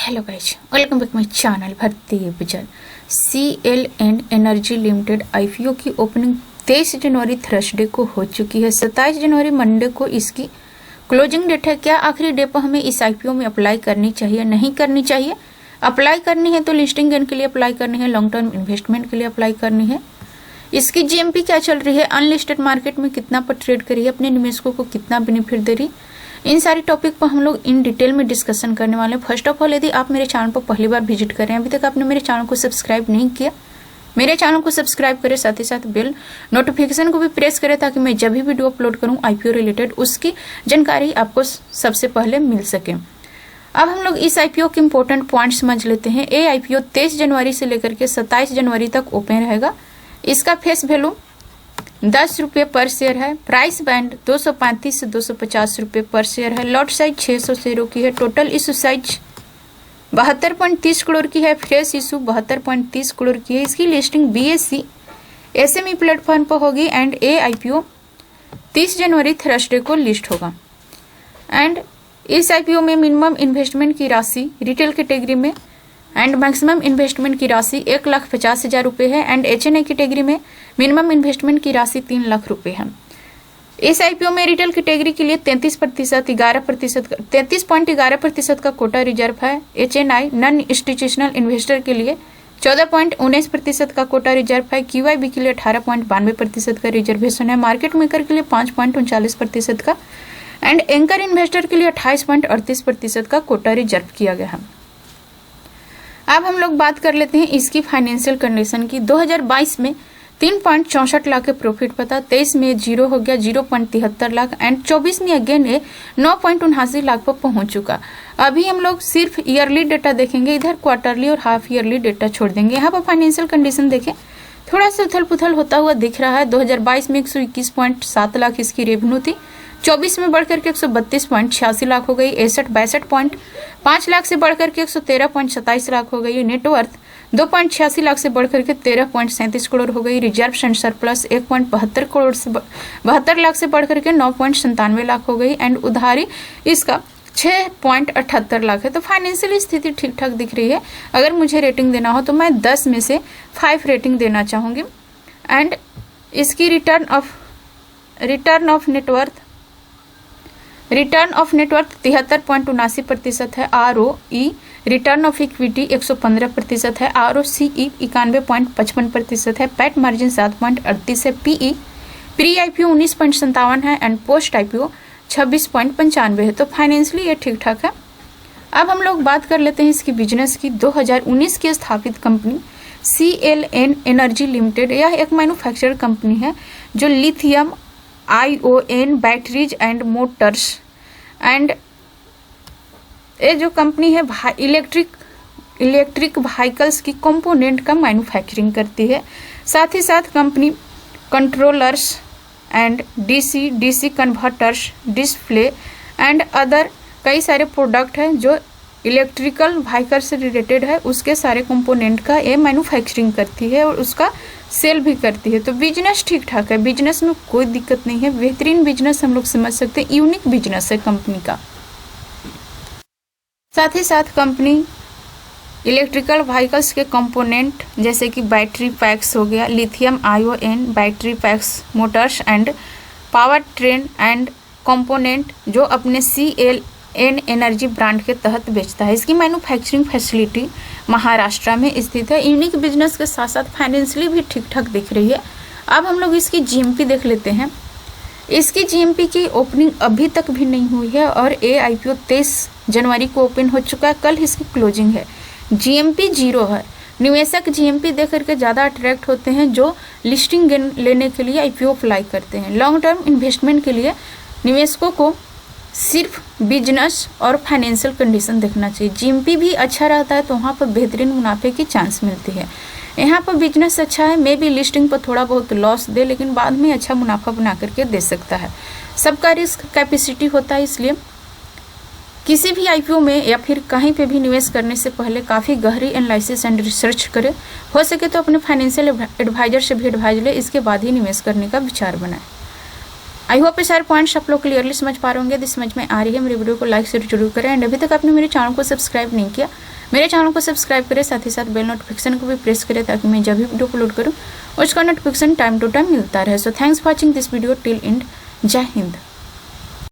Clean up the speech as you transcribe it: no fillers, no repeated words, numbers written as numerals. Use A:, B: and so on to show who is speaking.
A: Hello guys, welcome back my channel Bharatiya vision. CLN energy limited IPO की opening 23 जनवरी Thursday को हो चुकी है। 27 जनवरी मंडे को इसकी क्लोजिंग डेट है। क्या आखिरी डे पर हमें इस आईपीओ में अप्लाई करनी चाहिए, नहीं करनी चाहिए? अप्लाई करनी है तो लिस्टिंग गेन के लिए अप्लाई करनी है, लॉन्ग टर्म इन्वेस्टमेंट के लिए अप्लाई करनी है। इसकी जीएमपी क्या चल रही है, अनलिस्टेड मार्केट में कितना पर ट्रेड कर रही है, अपने निवेशकों को कितना बेनिफिट दे रही, इन सारी टॉपिक पर हम लोग इन डिटेल में डिस्कशन करने वाले हैं। फर्स्ट ऑफ ऑल, यदि आप मेरे चैनल पर पहली बार विजिट कर रहे हैं, अभी तक आपने मेरे चैनल को सब्सक्राइब नहीं किया, मेरे चैनल को सब्सक्राइब करें, साथ ही साथ बेल नोटिफिकेशन को भी प्रेस करें ताकि मैं जब भी वीडियो अपलोड करूं आईपीओ रिलेटेड उसकी जानकारी आपको सबसे पहले मिल सके। अब हम लोग इस आईपीओ के इंपॉर्टेंट पॉइंट समझ लेते हैं। ये आईपीओ 23 जनवरी से लेकर के 27 जनवरी तक ओपन रहेगा। इसका फेस वैल्यू 10 रुपये पर शेयर है। प्राइस बैंड 235 से 250 रुपये पर शेयर है। लॉट साइज 600 शेयरों की है। टोटल इशू साइज 72.30 करोड़ की है। फ्रेश इशू 72.30 करोड़ की है। इसकी लिस्टिंग BSE SME प्लेटफॉर्म पर होगी एंड ये आईपीओ 30 जनवरी थर्सडे को लिस्ट होगा। एंड इस आईपीओ में मिनिमम इन्वेस्टमेंट की राशि रिटेल कैटेगरी में एंड मैक्सिमम इन्वेस्टमेंट की राशि 1,50,000 रुपये है एंड HNI कैटेगरी में मिनिमम इन्वेस्टमेंट की राशि 3 लाख रुपये है। इस आईपीओ में रिटेल कैटेगरी के लिए 33.11% का कोटा रिजर्व है। HNI नॉन इंस्टीट्यूशनल इन्वेस्टर के लिए 14.19% का कोटा रिजर्व है। QIB के लिए 18.92% का रिजर्वेशन है। मार्केट मेकर के लिए 5.39% का एंड एंकर इन्वेस्टर के लिए 28.38% का कोटा रिजर्व किया गया है। अब हम लोग बात कर लेते हैं इसकी फाइनेंशियल कंडीशन की। 2022 में 3.64 लाख के प्रॉफिट पता, 23 में 0 हो गया 0.73 लाख एंड 24 में अगेन ये 9.79 लाख पर पहुंच चुका। अभी हम लोग सिर्फ ईयरली डेटा देखेंगे, इधर क्वार्टरली और हाफ ईयरली डेटा छोड़ देंगे। यहाँ पर फाइनेंशियल कंडीशन देखें, थोड़ा सा उथल पुथल होता हुआ दिख रहा है। 2022 में 121.7 लाख इसकी रेवेन्यू थी। 24 में बढ़कर के 132.86 लाख हो गई। 62.5 लाख से बढ़कर के 113.27 लाख हो गई। नेटवर्थ 2.86 लाख से बढ़कर के 13.37 करोड़ हो गई। रिजर्व एंड सरप्लस 1.72 करोड़ से 72 लाख से बढ़कर के 9.97 लाख हो गई एंड उधारी इसका 6.78 लाख है। तो फाइनेंशियल स्थिति ठीक ठाक दिख रही है। अगर मुझे रेटिंग देना हो तो मैं 10 में से 5 रेटिंग देना चाहूँगी। एंड इसकी रिटर्न ऑफ नेटवर्थ 73.79% है। ROE रिटर्न ऑफ इक्विटी 115% है। ROCE 91.55% है। पैट मार्जिन 7.38 है। PE प्री आईपीओ 19.57 है एंड पोस्ट आईपीओ 26.95 है। तो फाइनेंशियली ये ठीक ठाक है। अब हम लोग बात कर लेते हैं इसकी बिजनेस की। 2019 की स्थापित कंपनी CLN एनर्जी लिमिटेड, यह एक मैन्युफैक्चरर कंपनी है जो lithium ion batteries and Motors and ये जो कंपनी है इलेक्ट्रिक व्हीकल्स की कंपोनेंट का मैन्युफैक्चरिंग करती है। साथ ही साथ company controllers and DC converters, display and other कई सारे प्रोडक्ट हैं जो इलेक्ट्रिकल व्हीकल से रिलेटेड है, उसके सारे कंपोनेंट का ये मैन्युफैक्चरिंग करती है और उसका सेल भी करती है। तो बिजनेस ठीक ठाक है, बिजनेस में कोई दिक्कत नहीं है, बेहतरीन बिजनेस हम लोग समझ सकते हैं। यूनिक बिजनेस है कंपनी का। साथ ही साथ कंपनी इलेक्ट्रिकल व्हीकल्स के कंपोनेंट जैसे कि बैटरी पैक्स हो गया, lithium ion battery PACS, Motors and power train and component जो अपने CLN एनर्जी ब्रांड के तहत बेचता है। इसकी मैन्युफैक्चरिंग फैसिलिटी महाराष्ट्र में स्थित है। यूनिक बिजनेस के साथ साथ फाइनेंशियली भी ठीक ठाक दिख रही है। अब हम लोग इसकी GMP देख लेते हैं। इसकी GMP की ओपनिंग अभी तक भी नहीं हुई है और ये आईपीओ 23 जनवरी को ओपन हो चुका है। कल इसकी क्लोजिंग है। GMP 0 है। निवेशक GMP देख करके ज़्यादा अट्रैक्ट होते हैं जो लिस्टिंग लेने के लिए आईपीओ अप्लाई करते हैं। लॉन्ग टर्म इन्वेस्टमेंट के लिए निवेशकों को सिर्फ बिजनेस और फाइनेंशियल कंडीशन देखना चाहिए। GMP भी अच्छा रहता है तो वहाँ पर बेहतरीन मुनाफे की चांस मिलती है। यहाँ पर बिजनेस अच्छा है, मे भी लिस्टिंग पर थोड़ा बहुत लॉस दे लेकिन बाद में अच्छा मुनाफा बना करके दे सकता है। सबका रिस्क कैपेसिटी होता है, इसलिए किसी भी आईपीओ में या फिर कहीं पे भी निवेश करने से पहले काफ़ी गहरी एनालिसिस एंड रिसर्च करें। हो सके तो अपने फाइनेंशियल एडवाइजर से भी एडवाइज लें, इसके बाद ही निवेश करने का विचार बनाएं। आई होप ये सारे पॉइंट्स आप लोग क्लियरली समझ पा रहे होंगे। यदि समझ में आ रही है मेरी वीडियो को लाइक शेयर जरूर करें एंड अभी तक आपने मेरे चैनल को सब्सक्राइब नहीं किया मेरे चैनल को सब्सक्राइब करें, साथ ही साथ बेल नोटिफिकेशन को भी प्रेस करें ताकि मैं जब भी वीडियो अपलोड करूँ उसका नोटिफिकेशन टाइम टू टाइम मिलता रहे। So thanks for watching this video till and. जय हिंद।